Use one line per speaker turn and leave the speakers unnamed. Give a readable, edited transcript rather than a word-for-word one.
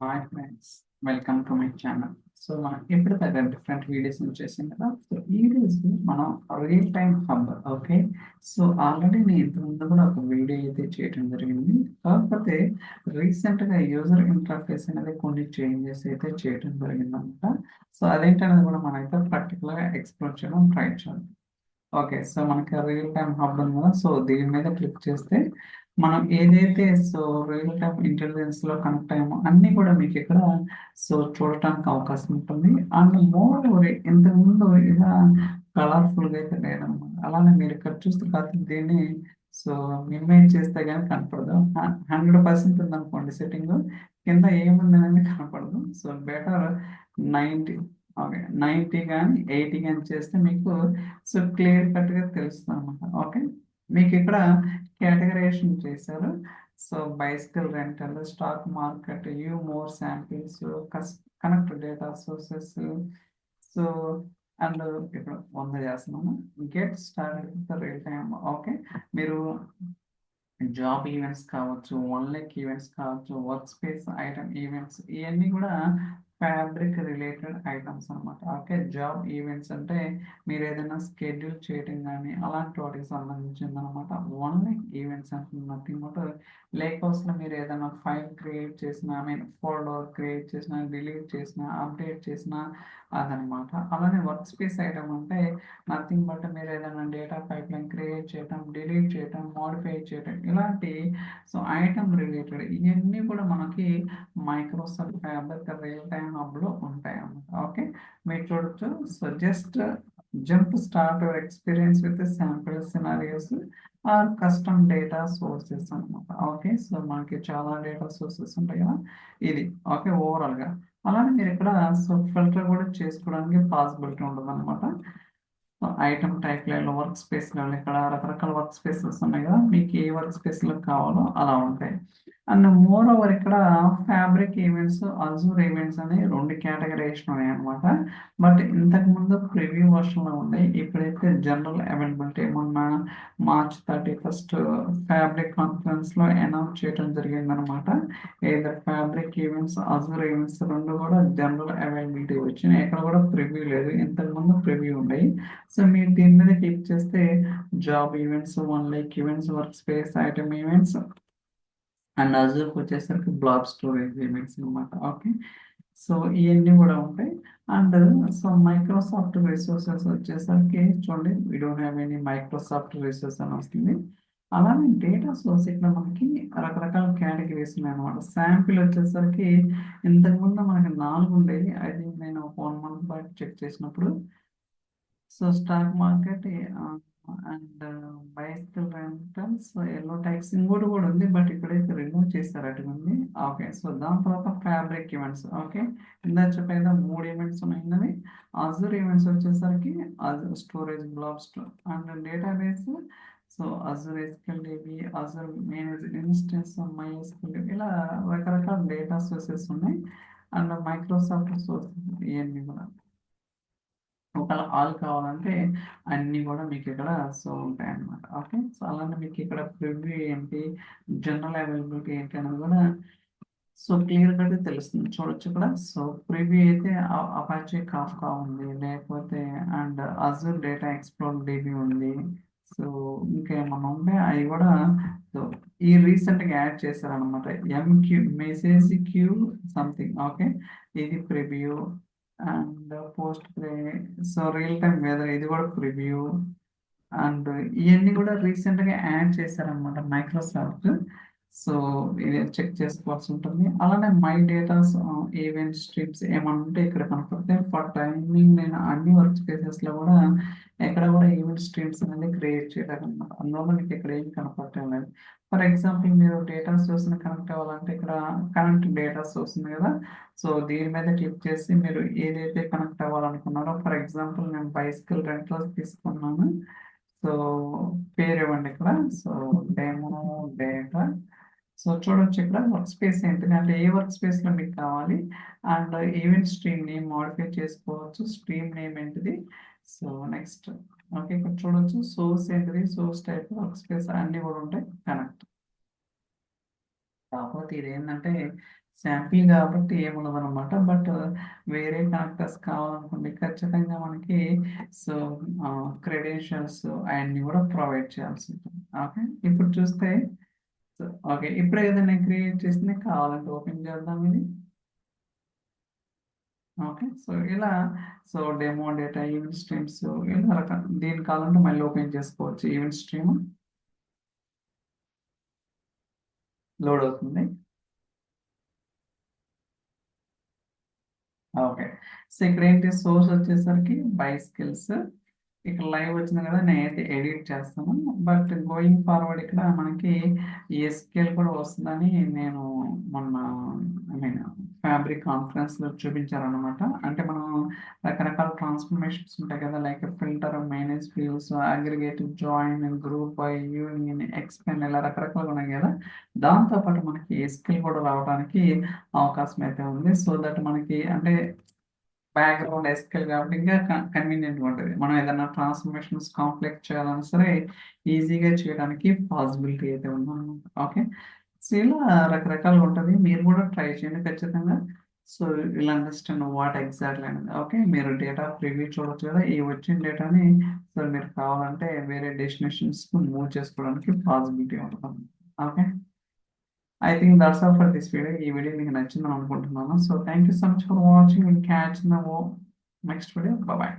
Hi friends, welcome to my channel. So మనం ఇప్పుడు దగ్గర డిఫరెంట్ వీడియోస్ చేసాం కదా. సో ఈ రోజు మనం real time hub. Okay, so already నేను ఇంతకుముందు కూడా ఒక వీడియో అయితే చేయడం జరిగింది. కాకపోతే రీసెంట్గా యూజర్ ఇంటర్ఫేస్ అనేది కొన్ని చేంజెస్ అయితే చేయడం జరిగింది అనమాట. సో అదేంటనేది కూడా మనం అయితే పర్టికులర్గా ఎక్స్ప్లోర్ చేయడం ట్రై చేయాలి. ఓకే, సో మనకి రియల్ టైం హబ్ ఉంది కదా. సో దీని మీద క్లిక్ చేస్తే మనం ఏదైతే రియల్ టైం ఇంటెలిజెన్స్ లో కనెక్ట్ అయ్యామో అన్ని కూడా మీకు ఇక్కడ చూడటానికి అవకాశం ఉంటుంది. అండ్ మోర్ ఇంతకు ముందు ఇలా కలర్ఫుల్ గా అయితే లేదన్నమాట. అలానే మీరు ఇక్కడ చూస్తే కాదు దీన్ని సో మినిమైజ్ చేస్తే కానీ కనపడదు. 100% ఉందనుకోండి సెట్టింగ్, కింద ఏముంది అనేది కనపడదు. సో బెటర్ 90, ఓకే 90 కానీ 80 కానీ చేస్తే మీకు క్లియర్ కట్ గా తెలుస్తుంది అనమాట. ఓకే, మీకు ఇక్కడ కేటగరైజేషన్ చేశారు. So bicycle rental, stock market, you more samples, connect data sources. So and ఇప్పుడు 100 చేస్తున్నాము. Get started with real time. Okay, మీరు జాబ్ ఈవెంట్స్ కావచ్చు, వన్ లైక్ ఈవెంట్స్ కావచ్చు, వర్క్ స్పేస్ ఐటమ్ ఈవెంట్స్, ఇవన్నీ కూడా ఫ్యాబ్రిక్ రిలేటెడ్ ఐటమ్స్ అన్నమాట. Okay, job events అంటే మీరు ఏదైనా స్కెడ్యూల్ చేయడం కానీ అలాంటి వాటికి సంబంధించింది అనమాట. వన్ లైక్ ఈవెంట్స్ అంటే నథింగ్ బట్ లేక్ హౌస్లో మీరు ఏదైనా ఫైల్ క్రియేట్ చేసిన, ఐ మీన్ ఫోల్డర్ క్రియేట్ చేసిన, డిలీట్ చేసిన, అప్డేట్ చేసిన అదనమాట. అలానే వర్క్ స్పేస్ ఐటమ్ అంటే నథింగ్ బట్ మీరు ఏదైనా డేటా పైప్ లైన్ క్రియేట్ చేయటం, డిలీట్ చేయటం, మోడిఫై చేయటం, ఇలాంటి ఐటమ్ రిలేటెడ్ ఇవన్నీ కూడా మనకి మైక్రోసాఫ్ట్ ఫ్యాబ్రిక్ రియల్ టైమ్ హబ్లో ఉంటాయి అన్నమాట. ఓకే, మీరు చూడొచ్చు. So just jump start your experience with sample scenarios are custom data sources అనమాట. ఓకే, సో మనకి చాలా డేటా సోర్సెస్ ఉంటాయి కదా, ఇది ఓకే ఓవరాల్గా. అలానే మీరు ఇక్కడ ఫిల్టర్ కూడా చేసుకోవడానికి పాసిబిలిటీ ఉంటుంది అనమాట. ఐటమ్ టైప్ లైన్లో వర్క్ స్పేస్ లెవెల్ ఇక్కడ రకరకాల వర్క్ స్పేసెస్ ఉన్నాయి కదా, మీకు ఏ వర్క్ స్పేస్లో కావాలో అలా ఉంటాయి. అండ్ మోర్ ఓవర్ ఇక్కడ ఫ్యాబ్రిక్ ఈవెంట్స్, అజూర్ ఈవెంట్స్ అనే రెండు కేటగరైజేషన్ ఉన్నాయి అనమాట. బట్ ఇంతకు ముందు ప్రివ్యూ వర్షన్లో ఉన్నాయి. ఇప్పుడైతే జనరల్ అవైలబిలిటీ మొన్న మార్చ్ 31 ఫ్యాబ్రిక్ కాన్ఫరెన్స్లో అనౌన్స్ చేయడం జరిగింది అనమాట. Either fabric events, Azure events రెండు కూడా జనరల్ అవైలబిలిటీ వచ్చినాయి. ఎక్కడ కూడా ప్రివ్యూ లేదు, ఇంతకు ముందు ప్రివ్యూ ఉన్నాయి. సో మీరు దీని మీద క్లిక్ చేస్తే job events, OneLake events, workspace item events and అజూర్కి వచ్చేసరికి బ్లాబ్ స్టోరేజ్ ఈవెంట్స్ అనమాట. ఓకే, సో ఇవన్నీ కూడా ఉంటాయి. అండ్ మైక్రోసాఫ్ట్ రిసోర్సెస్ వచ్చేసరికి చూడండి, we don't have any Microsoft resource అని వస్తుంది. అలానే డేటా సోర్స్ ఇక్కడ మనకి రకరకాల కేటగిరీస్ ఉన్నాయి అనమాట. శాంపిల్ వచ్చేసరికి ఇంతకుముందు మనకి 4 ఉండేవి. అది నేను 1 month బ్యాక్ చెక్ చేసినప్పుడు. So stock market and bicycle rentals, yellow tax ఇంకోటి కూడా ఉంది, బట్ ఇప్పుడైతే రిమూవ్ చేస్తారు అటువంటి. ఓకే, సో దాని తర్వాత ఫ్యాబ్రిక్ ఈవెంట్స్. ఓకే, ఇందాక చెప్పేదా 3 ఈవెంట్స్ ఉన్నాయి. అజూర్ ఈవెంట్స్ వచ్చేసరికి Azure storage, blob store and database. So Azure SQL dB, Azure manage instance, my SQL dB, ఇలా రకరకాల డేటా సోర్సెస్ ఉన్నాయి. అండ్ మైక్రోసాఫ్ట్ సోర్సెస్ ఇవన్నీ కూడా ఒకవేళ ఆల్ కావాలంటే అన్నీ కూడా మీకు ఇక్కడ ఉంటాయి అన్నమాట. ఓకే, సో అలానే మీకు ఇక్కడ ప్రివ్యూ ఏంటి, జనరల్ అవైలబిలిటీ ఏంటి అనేది కూడా క్లియర్ కట్ తెలుస్తుంది. చూడొచ్చు ఇక్కడ. సో ప్రివ్యూ అయితే అపాచీ కాఫ్కా ఉంది, లేకపోతే and Azure data explore DB ఉంది. సో ఇంకేమన్నా ఉంటే అవి కూడా సో ఈ రీసెంట్గా యాడ్ చేశారనమాట. MQ message queue something. Okay, ఇది ప్రివ్యూ అండ్ పోస్ట్ ప్లే. సో రియల్ టైం వెదర్ ఇది కూడా ప్రివ్యూ. అండ్ ఇవన్నీ కూడా రీసెంట్గా యాడ్ చేశారనమాట మైక్రోసాఫ్ట్. సో ఇది చెక్ చేసుకోవాల్సి ఉంటుంది. అలానే మై డేటాస్, ఈవెంట్ స్ట్రీమ్స్ ఏమన్నా ఉంటే ఇక్కడ కనపడతాయి. ఫర్ టైమింగ్ నేను అన్ని వర్క్ స్పేసెస్లో కూడా ఎక్కడ కూడా ఈవెంట్ స్ట్రీమ్స్ అనేది క్రియేట్ చేయలేదు అనమాట. అందువల్ల మీకు ఇక్కడ ఏం కనపడటం లేదు. ఫర్ ఎగ్జాంపుల్ మీరు డేటా సోర్స్ని కనెక్ట్ అవ్వాలంటే ఇక్కడ కనెక్ట్ డేటా సోర్స్ ఉంది కదా. సో దీని మీద క్లిక్ చేసి మీరు ఏదైతే కనెక్ట్ అవ్వాలనుకున్నారో, ఫర్ ఎగ్జాంపుల్ నేను బైసికల్ రెంటల్స్ తీసుకున్నాను. సో పేరు ఇవ్వండి ఇక్కడ. So demo data. సో చూడొచ్చు ఇక్కడ వర్క్ స్పేస్ ఏంటిది అంటే ఏ వర్క్ స్పేస్ లో మీకు కావాలి. And event stream name modify చేసుకోవచ్చు. స్ట్రీమ్ నేమ్ ఏంటిది. సో నెక్స్ట్ ఓకే, ఇక్కడ చూడొచ్చు సోర్స్ ఏంటిది, సోర్స్ టైప్, వర్క్ స్పేస్ అన్ని కూడా ఉంటాయి కనెక్ట్. కాకపోతే ఇది ఏంటంటే శాంపిల్ కాబట్టి ఏముండదనమాట. బట్ వేరే కనెక్టర్స్ కావాలనుకోండి ఖచ్చితంగా మనకి సో క్రెడెన్షియల్స్ అయన్నీ కూడా ప్రొవైడ్ చేయాల్సి ఉంటుంది. ఓకే. ఇప్పుడు చూస్తే సో ఓకే. ఇప్పుడే కదా నేను క్రియేట్ చేసింది. కావాలంటే ఓపెన్ చేద్దాం ఇది. ఓకే. సో ఇలా so demo data, event streams ఇలా దీన్ని కావాలంటే మళ్ళీ ఓపెన్ చేసుకోవచ్చు. ఈవెంట్ స్ట్రీమ్ లోడ్ అవుతుంది. ఓకే. సో ఇక్కడేంటి సోర్స్ వచ్చేసరికి బై స్కిల్స్. ఇక్కడ లైవ్ వచ్చింది కదా! నేనైతే ఎడిట్ చేస్తాను. బట్ గోయింగ్ ఫార్వర్డ్ ఇక్కడ మనకి ఎస్‌క్యూఎల్ కూడా వస్తుందని నేను మొన్న ఐ మీన్ ఫ్యాబ్రిక్ కాన్ఫరెన్స్‌లో చూపించారనమాట. అంటే మనం రకరకాల ట్రాన్స్‌ఫర్మేషన్స్ ఉంటాయి కదా! Like filter, manage fields, aggregate, join, group by, union, expand ఇలా రకరకాలుగా ఉన్నాయి కదా! దాంతో పాటు మనకి ఎస్‌క్యూఎల్ కూడా రావడానికి అవకాశం అయితే ఉంది. సో దట్ మనకి అంటే బ్యాక్‌గ్రౌండ్ ఎస్‌క్యూఎల్ కాబట్టి ఇంకా కన్వీనియంట్‌గా ఉంటది. మనం ఏదైనా ట్రాన్స్‌ఫర్మేషన్స్ కాంప్లెక్స్ చేయాలన్నా సరే ఈజీగా చేయడానికి పాసిబిలిటీ అయితే ఉందన్నమాట. ఓకే. సో ఇలా రకరకాలుగా ఉంటది. మీరు కూడా ట్రై చేయండి ఖచ్చితంగా. So will understand what exactly అనేది. ఓకే. మీరు డేటా ప్రివ్యూ చూడొచ్చు కదా! ఈ వచ్చిన డేటాని సో మీరు కావాలంటే వేరే డెస్టినేషన్స్‌కి మూవ్ చేసుకోవడానికి పాసిబిలిటీ ఉంటదన్నమాట. Okay. I think that's all for this video. ఈ వీడియో మీకు నచ్చిందని అనుకుంటున్నాను. So thank you so much for watching. Will catch in the next video. By by.